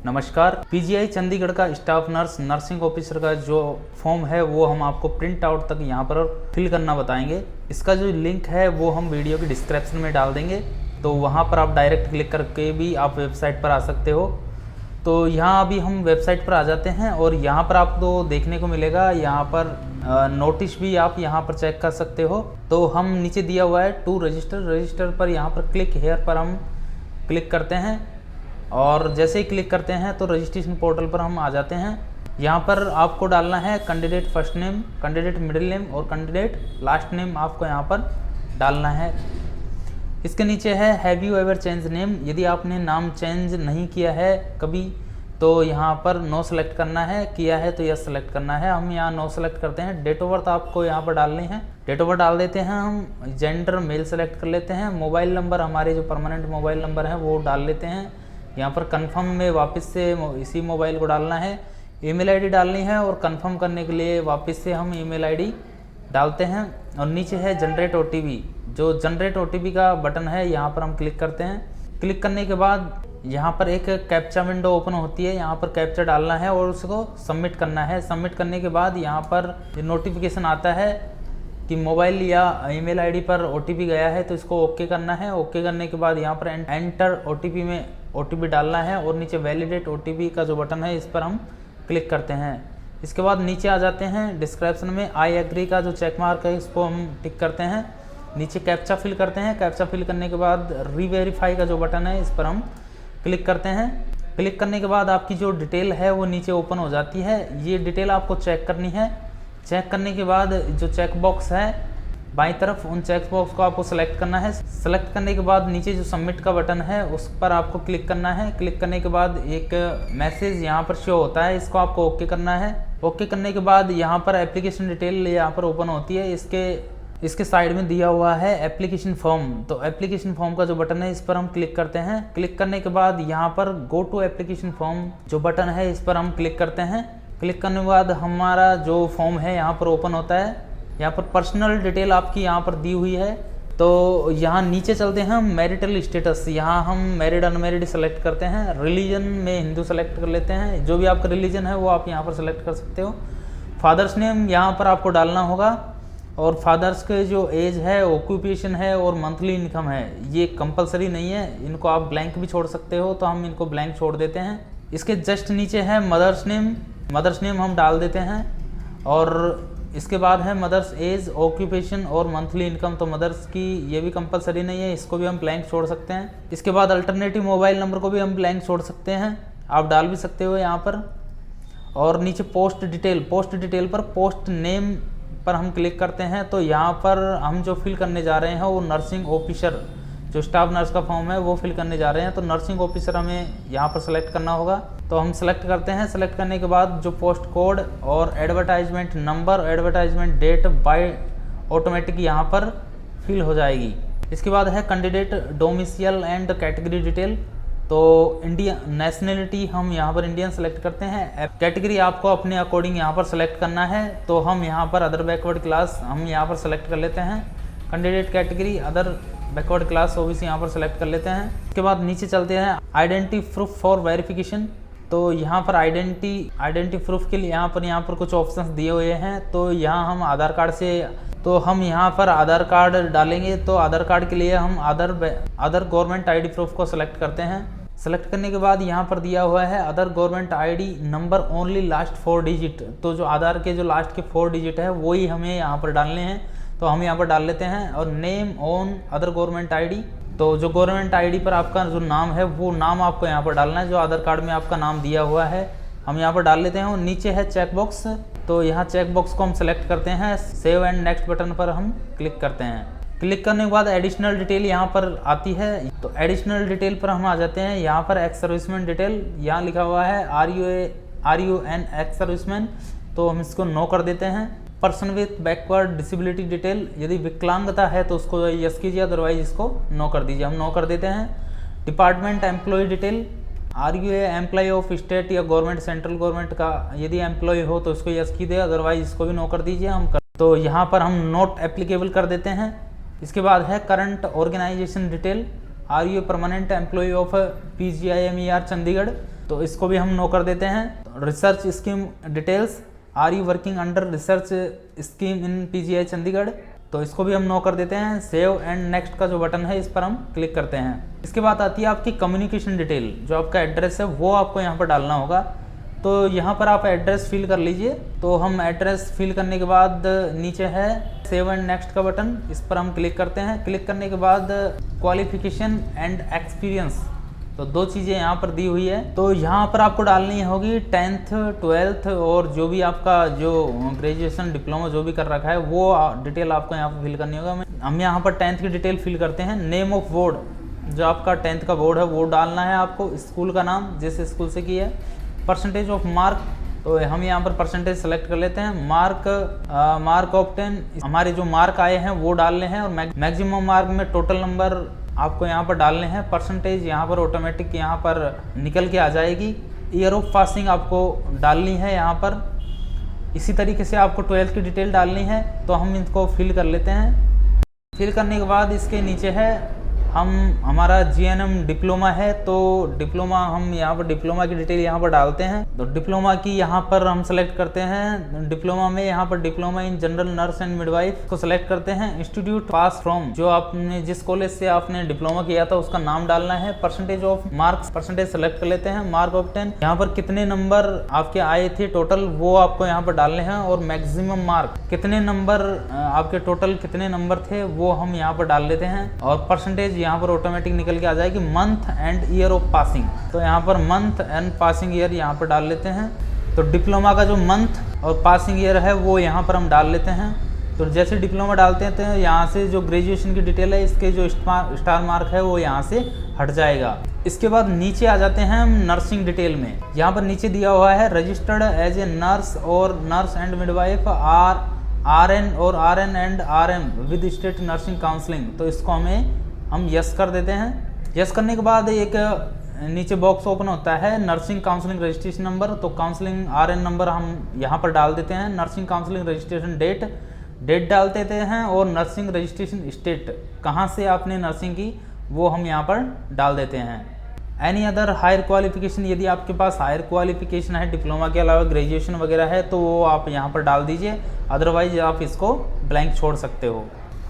नमस्कार। पीजीआई चंडीगढ़ का staff nurse nursing officer का जो फॉर्म है वो हम आपको प्रिंट आउट तक यहाँ पर फिल करना बताएंगे। इसका जो लिंक है वो हम वीडियो के डिस्क्रिप्शन में डाल देंगे, तो वहाँ पर आप डायरेक्ट क्लिक करके भी आप वेबसाइट पर आ सकते हो। तो यहाँ अभी हम वेबसाइट पर आ जाते हैं और यहाँ पर आपको देखने को मिलेगा, यहाँ पर नोटिस भी आप यहाँ पर चेक कर सकते हो। तो हम नीचे दिया हुआ है टू रजिस्टर पर यहाँ पर क्लिक हेयर पर हम क्लिक करते हैं और जैसे ही क्लिक करते हैं तो रजिस्ट्रेशन पोर्टल पर हम आ जाते हैं। यहाँ पर आपको डालना है candidate first name, candidate middle name और कैंडिडेट लास्ट नेम आपको यहाँ पर डालना है। इसके नीचे है have you ever change name, यदि आपने नाम चेंज नहीं किया है कभी तो यहाँ पर नो सेलेक्ट करना है, किया है तो यस सेलेक्ट करना है। हम यहाँ नो सेलेक्ट करते हैं। डेट ऑफ बर्थ आपको यहाँ पर डालनी है, डेट ऑफ बर्थ डाल देते हैं। हम जेंडर मेल सेलेक्ट कर लेते हैं। मोबाइल नंबर हमारे जो परमानेंट मोबाइल नंबर है वो डाल लेते हैं। यहाँ पर कंफर्म में वापस से इसी मोबाइल को डालना है। ईमेल आईडी डालनी है और कंफर्म करने के लिए वापस से हम ईमेल आईडी डालते हैं। और नीचे है जनरेट ओटीपी, जो जनरेट ओटीपी का बटन है यहाँ पर हम क्लिक करते हैं। क्लिक करने के बाद यहाँ पर एक कैप्चा विंडो ओपन होती है, यहाँ पर कैप्चा डालना है और उसको सबमिट करना है। सबमिट करने के बाद यहाँ पर नोटिफिकेशन आता है कि मोबाइल या ईमेल आईडी पर ओटीपी गया है, तो इसको ओके करना है। ओके करने के बाद यहाँ पर एंटर ओटीपी में ओटीपी डालना है और नीचे वैलिडेट ओटीपी का जो बटन है इस पर हम क्लिक करते हैं। इसके बाद नीचे आ जाते हैं। डिस्क्रिप्शन में आई एग्री का जो चेक मार्क है इसको हम टिक करते हैं। नीचे कैप्चा फिल करते हैं। कैप्चा फिल करने के बाद रीवेरीफाई का जो बटन है इस पर हम क्लिक करते हैं। क्लिक करने के बाद आपकी जो डिटेल है वो नीचे ओपन हो जाती है। ये डिटेल आपको चेक करनी है। चेक करने के बाद जो चेक बॉक्स है बाईं तरफ, उन चेक बॉक्स को आपको सेलेक्ट करना है। सेलेक्ट करने के बाद नीचे जो सबमिट का बटन है उस पर आपको क्लिक करना है। क्लिक करने के बाद एक मैसेज यहाँ पर शो होता है, इसको आपको ओके करना है। ओके करने के बाद यहाँ पर एप्लीकेशन डिटेल यहाँ पर ओपन होती है। इसके साइड में दिया हुआ है एप्लीकेशन फॉर्म, तो एप्लीकेशन फॉर्म का जो बटन है इस पर हम क्लिक करते हैं। क्लिक करने के बाद यहाँ पर गो टू एप्लीकेशन फॉर्म जो बटन है इस पर हम क्लिक करते हैं। क्लिक करने के बाद हमारा जो फॉर्म है यहाँ पर ओपन होता है। यहाँ पर पर्सनल डिटेल आपकी यहाँ पर दी हुई है। तो यहाँ नीचे चलते हैं हम मैरिटल स्टेटस, यहाँ हम मैरिड अनमैरिड सेलेक्ट करते हैं। रिलीजन में हिंदू सेलेक्ट कर लेते हैं, जो भी आपका रिलीजन है वो आप यहाँ पर सेलेक्ट कर सकते हो। फादर्स नेम यहाँ पर आपको डालना होगा और फादर्स के जो एज है, ऑक्यूपेशन है और मंथली इनकम है, ये कंपलसरी नहीं है, इनको आप ब्लैंक भी छोड़ सकते हो, तो हम इनको ब्लैंक छोड़ देते हैं। इसके जस्ट नीचे है मदर्स नेम, मदर्स नेम हम डाल देते हैं। और इसके बाद है मदर्स एज, ऑक्यूपेशन और मंथली इनकम, तो मदर्स की ये भी कंपलसरी नहीं है, इसको भी हम ब्लैंक छोड़ सकते हैं। इसके बाद अल्टरनेटिव मोबाइल नंबर को भी हम ब्लैंक छोड़ सकते हैं, आप डाल भी सकते हो यहाँ पर। और नीचे पोस्ट डिटेल, पोस्ट डिटेल पर पोस्ट नेम पर हम क्लिक करते हैं। तो यहाँ पर हम जो फिल करने जा रहे हैं वो नर्सिंग ऑफिसर, जो स्टाफ नर्स का फॉर्म है वो फिल करने जा रहे हैं, तो नर्सिंग ऑफिसर हमें यहाँ पर सेलेक्ट करना होगा। तो हम सेलेक्ट करते हैं। सेलेक्ट करने के बाद जो पोस्ट कोड और advertisement number, advertisement date by automatic यहाँ पर फिल हो जाएगी। इसके बाद है candidate domicile and category detail, तो इंडिया नेशनलिटी हम यहाँ पर इंडियन सेलेक्ट करते हैं। कैटेगरी आपको अपने अकॉर्डिंग यहाँ पर सेलेक्ट करना है, तो हम यहाँ पर अदर बैकवर्ड क्लास हम यहाँ पर सेलेक्ट कर लेते हैं। Candidate category other backward class OBC यहाँ पर सेलेक्ट कर लेते हैं। उसके बाद नीचे चलते हैं आइडेंटिटी प्रूफ फॉर वेरिफिकेशन, तो यहाँ पर आइडेंटिटी प्रूफ के लिए यहाँ पर कुछ ऑप्शंस दिए हुए हैं। तो यहाँ हम आधार कार्ड से, तो हम यहाँ पर आधार कार्ड डालेंगे, तो आधार कार्ड के लिए हम अदर गवर्नमेंट आईडी प्रूफ को सिलेक्ट करते हैं। सेलेक्ट करने के बाद यहाँ पर दिया हुआ है other government ID number only last 4 digit, तो जो आधार के जो लास्ट के 4 डिजिट है वही हमें यहाँ पर डालने हैं, तो हम यहाँ पर डाल लेते हैं। और name on other government ID, तो जो गवर्नमेंट आईडी पर आपका जो नाम है वो नाम आपको यहाँ पर डालना है, जो आधार कार्ड में आपका नाम दिया हुआ है हम यहाँ पर डाल लेते हैं। और नीचे है चेक बॉक्स, तो यहाँ चेक बॉक्स को हम सेलेक्ट करते हैं। सेव एंड नेक्स्ट बटन पर हम क्लिक करते हैं। क्लिक करने के बाद एडिशनल डिटेल यहाँ पर आती है, तो एडिशनल डिटेल पर हम आ जाते हैं। यहाँ पर एक्स सर्विसमैन डिटेल यहाँ लिखा हुआ है RUN एक्स सर्विसमैन, तो हम इसको नो कर देते हैं। Person with backward disability detail, यदि विकलांगता है तो उसको यस कीजिए, अदरवाइज इसको नो कर दीजिए, हम नो कर देते हैं। Department employ detail, RUA employ of state या गवर्नमेंट सेंट्रल गवर्नमेंट का यदि एम्प्लॉय हो तो इसको यस कीजिए, अदरवाइज इसको भी नो कर दीजिए। तो यहाँ पर हम नॉट एप्लीकेबल कर देते हैं। इसके बाद है current organisation detail, RUA permanent employ of PGIMER Chandigarh, तो इसको भी हम नो कर देते हैं। Research scheme details, are you working under research scheme in PGI Chandigarh, तो इसको भी हम नो कर देते हैं। सेव एंड नेक्स्ट का जो बटन है इस पर हम क्लिक करते हैं। इसके बाद आती है आपकी कम्युनिकेशन डिटेल, जो आपका एड्रेस है वो आपको यहाँ पर डालना होगा। तो यहाँ पर आप एड्रेस फिल कर लीजिए। तो हम एड्रेस फिल करने के बाद नीचे है सेव एंड नेक्स्ट का बटन, इस पर हम क्लिक करते हैं। क्लिक करने के बाद क्वालिफिकेशन एंड एक्सपीरियंस, तो दो चीज़ें यहाँ पर दी हुई है। तो यहाँ पर आपको डालनी होगी 10th 12th और जो भी आपका जो ग्रेजुएशन डिप्लोमा जो भी कर रखा है वो डिटेल आपको यहाँ पर फिल करनी होगा। हम यहाँ पर 10th की डिटेल फिल करते हैं। नेम ऑफ बोर्ड, जो आपका 10th का बोर्ड है वो डालना है आपको। स्कूल का नाम जिस स्कूल से किया है। परसेंटेज ऑफ मार्क, तो हम यहाँ पर परसेंटेज सेलेक्ट कर लेते हैं। मार्क ऑफ 10, हमारे जो मार्क आए हैं वो डालने हैं। और मैक्सिमम मार्क में टोटल नंबर आपको यहाँ पर डालने हैं। परसेंटेज यहाँ पर ऑटोमेटिक यहाँ पर निकल के आ जाएगी। ईयर ऑफ पासिंग आपको डालनी है यहाँ पर। इसी तरीके से आपको 12th की डिटेल डालनी है। तो हम इनको फिल कर लेते हैं। फिल करने के बाद इसके नीचे है हमारा GNM डिप्लोमा है, तो डिप्लोमा हम यहाँ पर डिप्लोमा की डिटेल यहाँ पर डालते हैं। तो डिप्लोमा की यहाँ पर हम सेलेक्ट करते हैं। डिप्लोमा में यहाँ पर diploma in general nurse and midwife को सेलेक्ट करते हैं। इंस्टीट्यूट पास फ्रॉम, जो आपने जिस कॉलेज से आपने डिप्लोमा किया था उसका नाम डालना है। Percentage of marks, percentage select कर लेते हैं। मार्क ऑफ 10, यहाँ पर कितने नंबर आपके आए थे टोटल वो आपको यहाँ पर डालने हैं। और मैक्सिमम मार्क, कितने नंबर आपके टोटल कितने नंबर थे वो हम यहाँ पर डाल लेते हैं। और परसेंटेज यहाँ पर ऑटोमेटिक निकल के आ जाएगी। Month and year of passing, तो यहाँ per month and passing year यहाँ पर डाल लेते हैं। तो डिप्लोमा का जो मंथ और पासिंग ईयर है वो यहाँ पर हम डाल लेते हैं। तो जैसे डिप्लोमा डालते हैं तो यहाँ से जो ग्रेजुएशन की डिटेल है इसके जो स्टार मार्क है वो यहाँ से हट जाएगा। इसके बाद नीचे आ जाते हैं हम नर्सिंग डिटेल में। यहाँ पर नीचे दिया हुआ है रजिस्टर्ड एज ए नर्स और नर्स एंड मिडवाइफ RN और RN and RM with state nursing counselling, तो इसको हम यस कर देते हैं। यस करने के बाद एक नीचे बॉक्स ओपन होता है नर्सिंग काउंसलिंग रजिस्ट्रेशन नंबर, तो काउंसलिंग RN नंबर हम यहाँ पर डाल देते हैं। नर्सिंग काउंसलिंग रजिस्ट्रेशन डेट डाल देते हैं। और नर्सिंग रजिस्ट्रेशन स्टेट, कहाँ से आपने नर्सिंग की वो हम यहाँ पर डाल देते हैं। एनी अदर हायर क्वालिफिकेशन, यदि आपके पास हायर क्वालिफिकेशन है डिप्लोमा के अलावा ग्रेजुएशन वगैरह है तो वो आप यहाँ पर डाल दीजिए, अदरवाइज आप इसको ब्लैंक छोड़ सकते हो।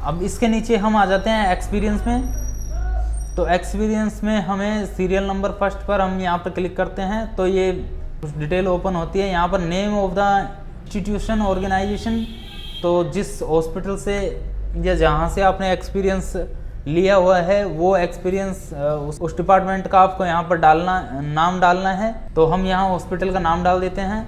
अब इसके नीचे हम आ जाते हैं एक्सपीरियंस में। तो एक्सपीरियंस में हमें सीरियल नंबर फर्स्ट पर हम यहाँ पर क्लिक करते हैं तो ये कुछ डिटेल ओपन होती है। यहाँ पर name of the institution organisation, तो जिस हॉस्पिटल से या जहाँ से आपने एक्सपीरियंस लिया हुआ है वो एक्सपीरियंस उस डिपार्टमेंट का आपको यहाँ पर नाम डालना है। तो हम यहाँ हॉस्पिटल का नाम डाल देते हैं।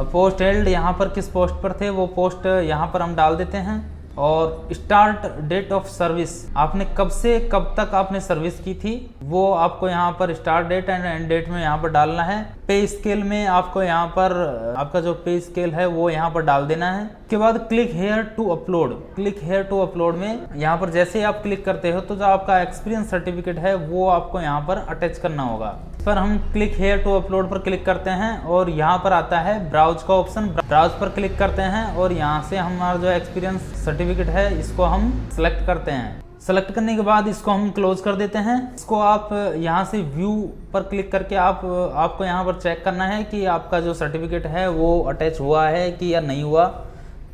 पोस्ट हेल्ड, यहाँ पर किस पोस्ट पर थे वो पोस्ट यहाँ पर हम डाल देते हैं। और स्टार्ट डेट ऑफ सर्विस, आपने कब से कब तक आपने सर्विस की थी वो आपको यहाँ पर start date and end date में यहाँ पर डालना है। पे स्केल में आपको यहाँ पर आपका जो पे स्केल है वो यहाँ पर डाल देना है। उसके बाद click here to upload, click here to upload में यहाँ पर जैसे ही आप क्लिक करते हो तो जो आपका एक्सपीरियंस सर्टिफिकेट है वो आपको यहाँ पर अटैच करना होगा। इस पर हम क्लिक हेयर टू अपलोड पर क्लिक करते हैं और यहाँ पर आता है ब्राउज का ऑप्शन, ब्राउज पर क्लिक करते हैं और यहाँ से हमारा जो एक्सपीरियंस सर्टिफिकेट है इसको हम सेलेक्ट करते हैं। सेलेक्ट करने के बाद इसको हम क्लोज कर देते हैं। इसको आप यहाँ से व्यू पर क्लिक करके आपको यहाँ पर चेक करना है कि आपका जो सर्टिफिकेट है वो अटैच हुआ है कि या नहीं हुआ,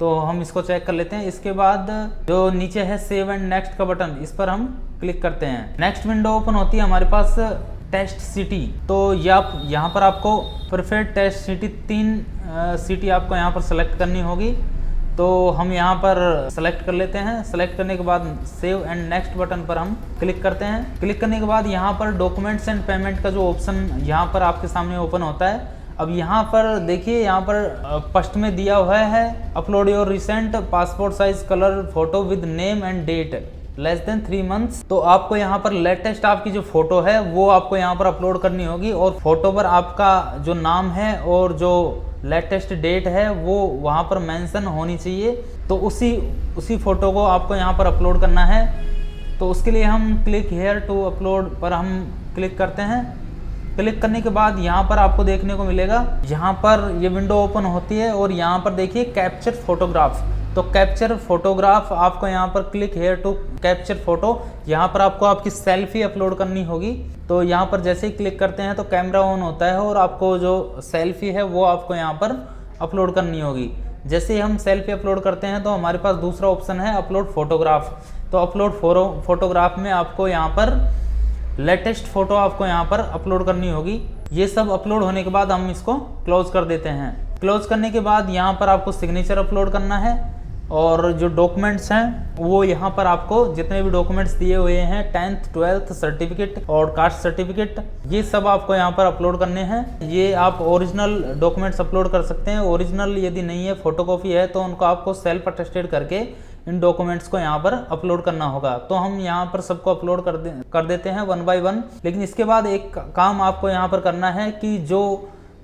तो हम इसको चेक कर लेते हैं। इसके बाद जो नीचे है सेव एंड नेक्स्ट का बटन, इस पर हम क्लिक करते हैं। नेक्स्ट विंडो ओपन होती है हमारे पास टेस्ट सिटी, तो यहाँ पर आपको प्रेफर्ड टेस्ट सिटी 3 सिटी आपको यहाँ पर सेलेक्ट करनी होगी। तो हम यहाँ पर सेलेक्ट कर लेते हैं। सेलेक्ट करने के बाद सेव एंड नेक्स्ट बटन पर हम क्लिक करते हैं। क्लिक करने के बाद यहाँ पर डॉक्यूमेंट्स एंड पेमेंट का जो ऑप्शन यहाँ पर आपके सामने ओपन होता है। अब यहाँ पर देखिए, यहाँ पर फर्स्ट में दिया हुआ है upload your recent passport size colour photo with name and date less than 3 months. तो आपको यहाँ पर लेटेस्ट आपकी जो फोटो है वो आपको यहाँ पर अपलोड करनी होगी और फोटो पर आपका जो नाम है और जो लेटेस्ट डेट है वो वहाँ पर मेंशन होनी चाहिए। तो उसी फोटो को आपको यहाँ पर अपलोड करना है। तो उसके लिए हम क्लिक हेयर टू अपलोड पर हम क्लिक करते हैं। क्लिक करने के बाद यहाँ पर आपको देखने को मिलेगा, यहाँ पर ये विंडो ओपन होती है और यहाँ पर देखिए कैप्चर फोटोग्राफ, तो कैप्चर फोटोग्राफ, आपको यहाँ पर click here to capture photo, यहाँ पर आपको आपकी सेल्फी अपलोड करनी होगी। तो यहाँ पर जैसे ही क्लिक करते हैं तो कैमरा ऑन होता है और आपको जो सेल्फी है वो आपको यहाँ पर अपलोड करनी होगी। जैसे ही हम सेल्फी अपलोड करते हैं तो हमारे पास दूसरा ऑप्शन है अपलोड फोटोग्राफ। तो अपलोड फोटोग्राफ में आपको यहाँ पर लेटेस्ट फोटो आपको यहाँ पर अपलोड करनी होगी। ये सब अपलोड होने के बाद हम इसको क्लोज कर देते हैं। क्लोज करने के बाद यहाँ पर आपको सिग्नेचर अपलोड करना है और जो डॉक्यूमेंट्स हैं वो यहाँ पर आपको जितने भी डॉक्यूमेंट्स दिए हुए हैं 10th 12th सर्टिफिकेट और कास्ट सर्टिफिकेट, ये सब आपको यहाँ पर अपलोड करने हैं। ये आप ओरिजिनल डॉक्यूमेंट्स अपलोड कर सकते हैं। ओरिजिनल यदि नहीं है, फोटोकॉपी है, तो उनको आपको सेल्फ अटेस्टेड करके इन डॉक्यूमेंट्स को यहाँ पर अपलोड करना होगा। तो हम यहाँ पर सबको अपलोड कर देते हैं 1 by 1। लेकिन इसके बाद एक काम आपको यहाँ पर करना है कि जो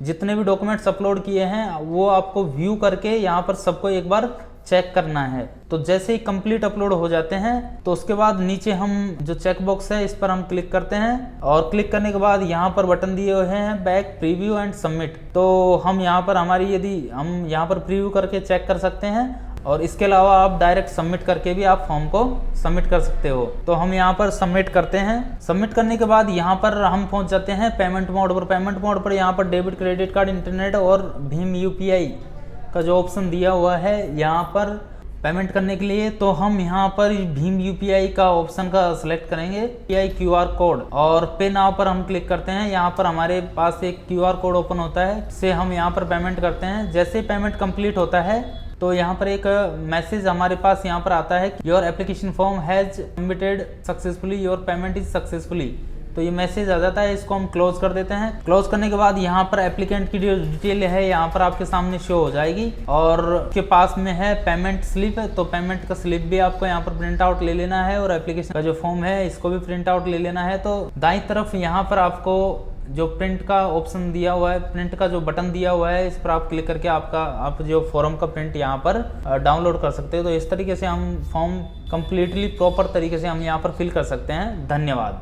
जितने भी डॉक्यूमेंट्स अपलोड किए हैं वो आपको व्यू करके यहाँ पर सबको एक बार चेक करना है। तो जैसे ही कंप्लीट अपलोड हो जाते हैं तो उसके बाद नीचे हम जो चेक बॉक्स है इस पर हम क्लिक करते हैं और क्लिक करने के बाद यहाँ पर बटन दिए हुए हैं बैक, प्रीव्यू एंड सबमिट। तो हम यहाँ पर यदि हम यहाँ पर प्रीव्यू करके चेक कर सकते हैं और इसके अलावा आप डायरेक्ट सबमिट करके भी आप फॉर्म को सबमिट कर सकते हो। तो हम यहाँ पर सबमिट करते हैं। सबमिट करने के बाद यहाँ पर हम पहुँच जाते हैं पेमेंट मोड पर। पेमेंट मोड पर यहाँ पर डेबिट, क्रेडिट कार्ड, इंटरनेट और भीम UPI का जो ऑप्शन दिया हुआ है यहाँ पर पेमेंट करने के लिए। तो हम यहाँ पर भीम UPI का ऑप्शन का सिलेक्ट करेंगे, UPI QR कोड, और पे नाउ पर हम क्लिक करते हैं। यहाँ पर हमारे पास एक QR कोड ओपन होता है, इससे हम यहाँ पर पेमेंट करते हैं। जैसे ही पेमेंट कंप्लीट होता है तो यहाँ पर एक मैसेज हमारे पास यहाँ पर आता है, your application form has submitted successfully, your payment is successfully. तो ये मैसेज आ जाता है, इसको हम क्लोज कर देते हैं। क्लोज करने के बाद यहाँ पर एप्लीकेंट की जो डिटेल है यहाँ पर आपके सामने शो हो जाएगी और उसके पास में है पेमेंट स्लिप। तो पेमेंट का स्लिप भी आपको यहाँ पर प्रिंट आउट ले लेना है और एप्लीकेशन का जो फॉर्म है इसको भी प्रिंट आउट ले लेना है। तो दाईं तरफ यहाँ पर आपको जो प्रिंट का ऑप्शन दिया हुआ है, प्रिंट का जो बटन दिया हुआ है, इस पर आप क्लिक करके आप जो फॉर्म का प्रिंट यहाँ पर डाउनलोड कर सकते हो। तो इस तरीके से हम फॉर्म कंप्लीटली प्रॉपर तरीके से हम यहाँ पर फिल कर सकते हैं। धन्यवाद।